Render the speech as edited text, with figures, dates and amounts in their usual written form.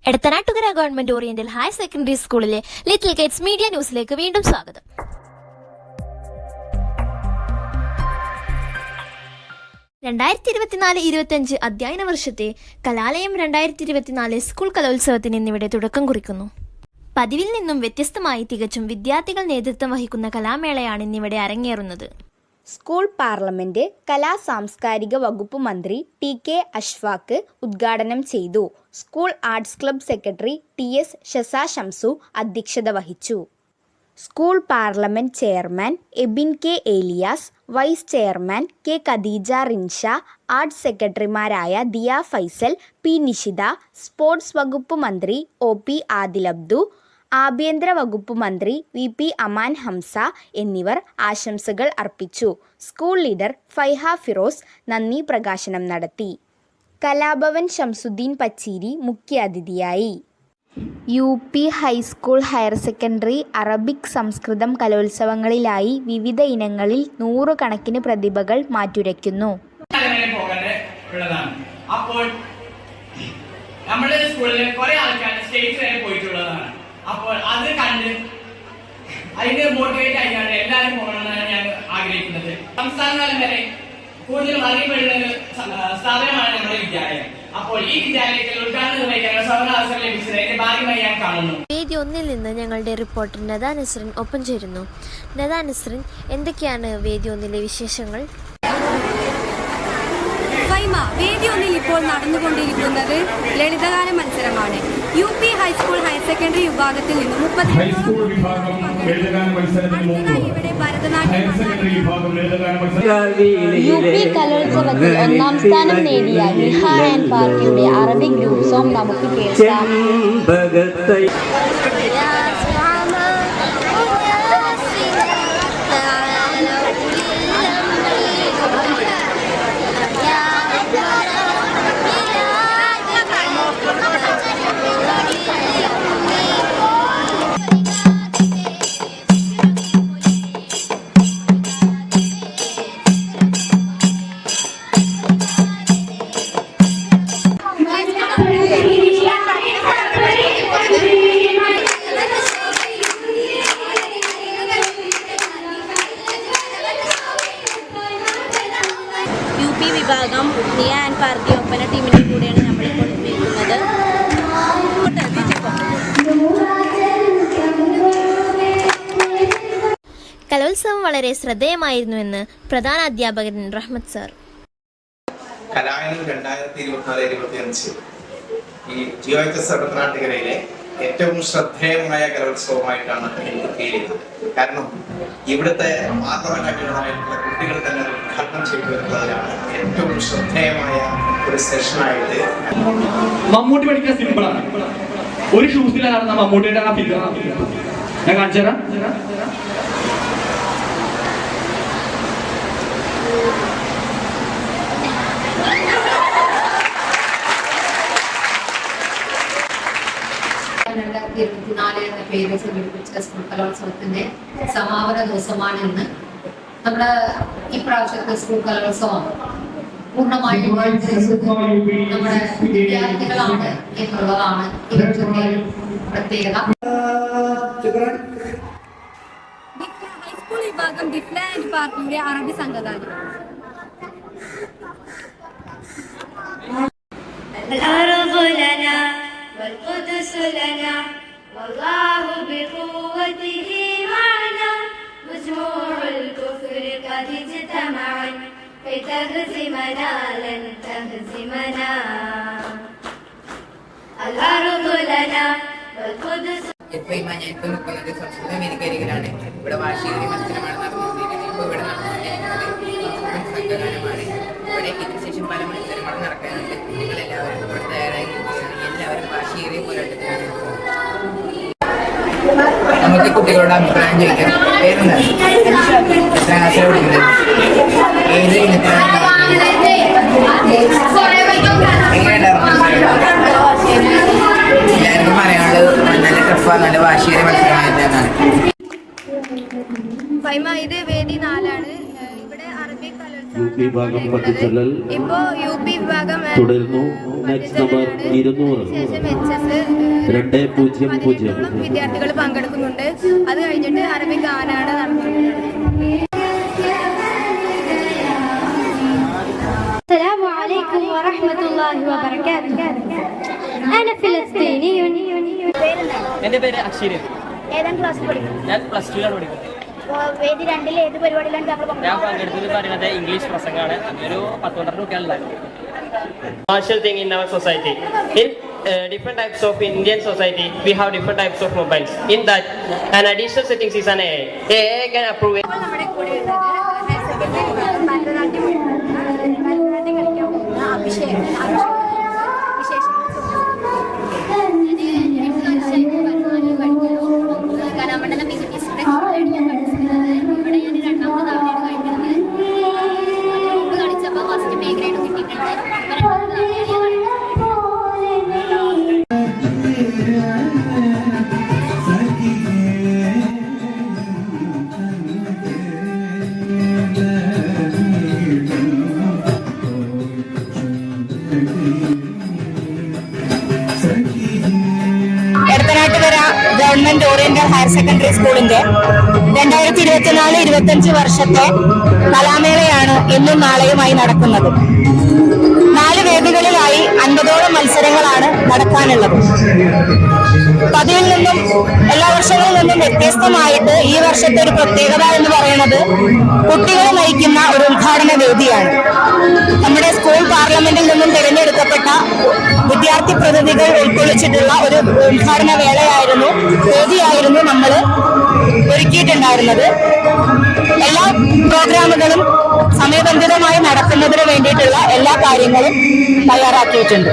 Edathanattukara government oriental higher secondary സ്കൂളിലെ little kids media ന്യൂസിലേക്ക് വീണ്ടും സ്വാഗതം. 2024-25 അധ്യയന വർഷത്തെ കലാലയം 2024 സ്കൂൾ കലോത്സവത്തിന് ഇന്നിവിടെ തുടക്കം കുറിക്കുന്നു. പതിവിൽ നിന്നും വ്യത്യസ്തമായി തികച്ചും വിദ്യാർത്ഥികൾ നേതൃത്വം വഹിക്കുന്ന കലാമേളയാണ് ഇന്നിവിടെ അരങ്ങേറുന്നത്. സ്കൂൾ പാർലമെന്റ് കലാ സാംസ്കാരിക വകുപ്പ് മന്ത്രി ടി.കെ. അഷ്ഫാഖ് ഉദ്ഘാടനം ചെയ്തു. School arts club secretary T S. Shasa Shamsu അധ്യക്ഷത വഹിച്ചു. School parliament chairman Ebin K. Eliyas, vice chairman K. Khadeeja Rinsha, arts സെക്രട്ടറിമാരായ ദിയ ഫൈസൽ, പി. നിഷിത, സ്പോർട്സ് വകുപ്പ് മന്ത്രി ഒ. പി. ആദിൽ അബ്ദു, ആഭ്യന്തര വകുപ്പ് മന്ത്രി വി. പി. അമാൻ ഹംസ എന്നിവർ ആശംസകൾ അർപ്പിച്ചു. സ്കൂൾ ലീഡർ ഫൈഹ ഫിറോസ് നന്ദി പ്രകാശനം നടത്തി. കലാഭവൻ ശംസുദ്ദീൻ പച്ചീരി മുഖ്യാതിഥിയായി. UP high school, higher secondary, Arabic, Sanskrit കലോത്സവങ്ങളിലായി വിവിധ ഇനങ്ങളിൽ 100 കണക്കിന് പ്രതിഭകൾ മാറ്റുരയ്ക്കുന്നു. അപ്പോൾ നമ്മുടെ സ്കൂളിൽ കുറെ ആൾക്കാർ സ്റ്റേറ്റ് വരെ പോയിട്ടുള്ളതാണ്. അപ്പോൾ അത് കണ്ട് അതിന് മോട്ടിവേറ്റ് ആയിക്കാണ്ട് എല്ലാവരും പോകണമെന്നാണ് ഞാൻ ആഗ്രഹിക്കുന്നത്. സംസ്ഥാന തലം വരെ കൂടുതലും അറിയപ്പെടുന്ന ഒരു സ്ഥാപനമാണ് നമ്മുടെ വിദ്യാലയം. അപ്പോൾ ഈ വിദ്യാലയത്തിൽ ഉദ്ഘാടനം നിർവഹിക്കാൻ അവസരം ലഭിച്ചത് എന്റെ ഭാഗ്യമായി ഞാൻ കാണുന്നു. വേദി 1 നിന്ന് ഞങ്ങളുടെ റിപ്പോർട്ടർ നദാ നസ്രിൻ ഒപ്പം ചേരുന്നു. നദാ നസ്രിൻ, എന്തൊക്കെയാണ് വേദി 1 വിശേഷങ്ങൾ? വേദി 1 ഇപ്പോൾ നടന്നുകൊണ്ടിരിക്കുന്നത് ലളിതഗാന മത്സരമാണ്. UP ഹൈസ്കൂൾ, ഹയർ സെക്കൻഡറി വിഭാഗത്തിൽ നിന്ന് 30 ഇവിടെ ഭരതനാട്യം. UP കലോത്സവത്തിൽ 1ാം സ്ഥാനം നേടിയ നിഹ ആൻഡ് പാർട്ടിയുടെ അറബിക് ഗ്രൂപ്പ് സോങ് നമുക്ക് കേൾക്കാം. UP വിഭാഗം നിയ ആൻഡ് പാർട്ടി ഒപ്പന ടീമിന്റെ കൂടെയാണ് നമ്മളിപ്പോൾ നിൽക്കുന്നത്. കലോത്സവം വളരെ ശ്രദ്ധേയമായിരുന്നുവെന്ന് പ്രധാന അധ്യാപകൻ റഹ്മത്ത് സാർ. കലായനം 2024-25 ഈ GOHS എടത്തനാട്ടുകരയിലെ ഏറ്റവും ശ്രദ്ധേയമായ കലോത്സവമായിട്ടാണ് എനിക്ക് ഫീൽ ചെയ്യുന്നത്. കാരണം ഇവിടുത്തെ പാർലമെന്റായിട്ടുള്ള കുട്ടികൾ തന്നെ ഉദ്ഘാടനം ചെയ്തു വരുന്നതിലാണ് ഏറ്റവും ശ്രദ്ധേയമായ ഒരു സെഷനായിട്ട്. മമ്മൂട്ടി പഠിക്കാൻ സിമ്പിളാണ്. ഒരു ഷൂസിലാണ് മമ്മൂട്ടിയുടെ ആ ഫിഗർ ഞാൻ കാണിച്ചു തരാം. എന്ന പേര് സംഘടിപ്പിച്ച സ്കൂൾ കലോത്സവത്തിന്റെ സമാപന ദിവസമാണ് ഇന്ന്. നമ്മുടെ ഈ പ്രാവശ്യത്തെ സ്കൂൾ കലോത്സവം പൂർണ്ണമായും നമ്മുടെ വിദ്യാർത്ഥികളാണ് എന്നുള്ളതാണ് ഈ വർഷത്തെ പ്രത്യേകത. ഹൈസ്കൂൾ വിഭാഗം ഡിഫ്ല ആൻഡ് പാർട്ടിയുടെ അറബി സംഘഗാനം. والقدس لنا والله بقوته معنا مجموع الكفر قد اجتمعا كي تهزمنا لن تهزمنا الأرض لنا والقدس. ഞാൻ ഇപ്പോൾ നിൽക്കുന്നത് സംസ്കൃത വേദിക്കരികിലാണ്. ഇവിടെ വാർഷിക മത്സരമാണ് നടന്നുകൊണ്ടിരിക്കുന്നത്. ഇപ്പോൾ ഇവിടെ നടന്നുകൊണ്ടിരിക്കുന്നത് സംഘഗാനമാണ്. ഇവിടെ ഇതിന് ശേഷം പല മത്സരങ്ങളും നടക്കാനുണ്ട്. കുട്ടികളെല്ലാവരും ഇവിടെ തയ്യാറായിരിക്കുകയാണ്. എല്ലാവരും വാശിയേറിയ പോരാട്ടത്തിലാണ്. നമുക്ക് കുട്ടികളുടെ അഭിപ്രായം ചോദിക്കാം. പേരെന്താണ്? എത്രാം ക്ലാസ്സിലാണ് പഠിക്കുന്നത്? ഏത് ഇനത്തിലാണ്? എല്ലാവർക്കും പറയാനുള്ളത് നല്ല ടഫാണ്, നല്ല വാശിയേറിയ മത്സരമായിട്ടാണ്. ഇത് വേദി 4 ഇവിടെ അറബിക് വിഭാഗം പട്ടിച്ചെല്ലൽ ഇപ്പോൾ UP വിഭാഗം തുടരുന്നു. നെക്സ്റ്റ് നമ്പർ 200 ശേഷം HS 2-0-0. വിദ്യാർത്ഥികൾ പങ്കെടുക്കുന്നുണ്ട്. അത് കഴിഞ്ഞിട്ട് അറബി ഗാനാണ് നടത്തുന്നത്. السلام عليكم ورحمة الله وبركاته. أنا فلسطيني. എന്റെ പേര് അക്ഷീര്. ഏതാം ക്ലാസ്സിൽ പഠിക്കുന്നു? ഞാൻ പ്ലസ് ടുവിലാണ് പഠിക്കുന്നത്. വേദി 2 ഏത് പരിപാടിയിലാണ് ഞാൻ പങ്കെടുത്തത് പറയുന്നത് ഇംഗ്ലീഷ് പ്രസംഗമാണ്. ഒരു 10-12 കുട്ടികളുണ്ടായിരുന്നു. Martial thing in our society. In different types of Indian society, we have different types of mobiles. In that, an additional settings is an AI. AI can approve it. നമ്മുടെ കൂടെ ഉള്ളത് ഹയർ സെക്കൻഡറി വിഭാഗം ഭരതനാട്യം കളിക്കാൻ പോകുന്ന അഭിഷേക്. കലാമണ്ഡലം മികച്ച district ഞാൻ പഠിച്ചിരുന്നത്. ഇവിടെ ഞാൻ 2ാമത്തെ തവണയാണ് കഴിഞ്ഞിരുന്നത്. മുമ്പ് കളിച്ചപ്പോൾ ഫസ്റ്റ് ബി ഗ്രേഡ് കിട്ടിയിട്ടുണ്ട്. ഇപ്പോൾ 2ാമത്തെ തവണയാണ് ഞാൻ Edathanattukara government oriental higher secondary സ്കൂളിന്റെ 2024-25 വർഷത്തെ കലാമേളയാണ് ഇന്നും നാളെയുമായി നടക്കുന്നത്. 4 വേദികളിലായി 50ഓളം മത്സരങ്ങളാണ് നടക്കാനുള്ളത്. പതിവിൽ നിന്നും എല്ലാ വർഷങ്ങളിൽ നിന്നും വ്യത്യസ്തമായിട്ട് ഈ വർഷത്തെ ഒരു പ്രത്യേകത എന്ന് പറയുന്നത് കുട്ടികളെ നയിക്കുന്ന ഒരു ഉദ്ഘാടന വേദിയാണ്. നമ്മുടെ സ്കൂൾ പാർലമെന്റിൽ നിന്നും തിരഞ്ഞെടുക്കപ്പെട്ട വിദ്യാർത്ഥി പ്രതിനിധികൾ ഉൾക്കൊള്ളിച്ചിട്ടുള്ള ഒരു ഉദ്ഘാടന വേദിയായിരുന്നു നമ്മൾ ഒരുക്കിയിട്ടുണ്ടായിരുന്നത്. എല്ലാ പ്രോഗ്രാമുകളും സമയബന്ധിതമായി നടക്കുന്നതിന് വേണ്ടിയിട്ടുള്ള എല്ലാ കാര്യങ്ങളും തയ്യാറാക്കിയിട്ടുണ്ട്.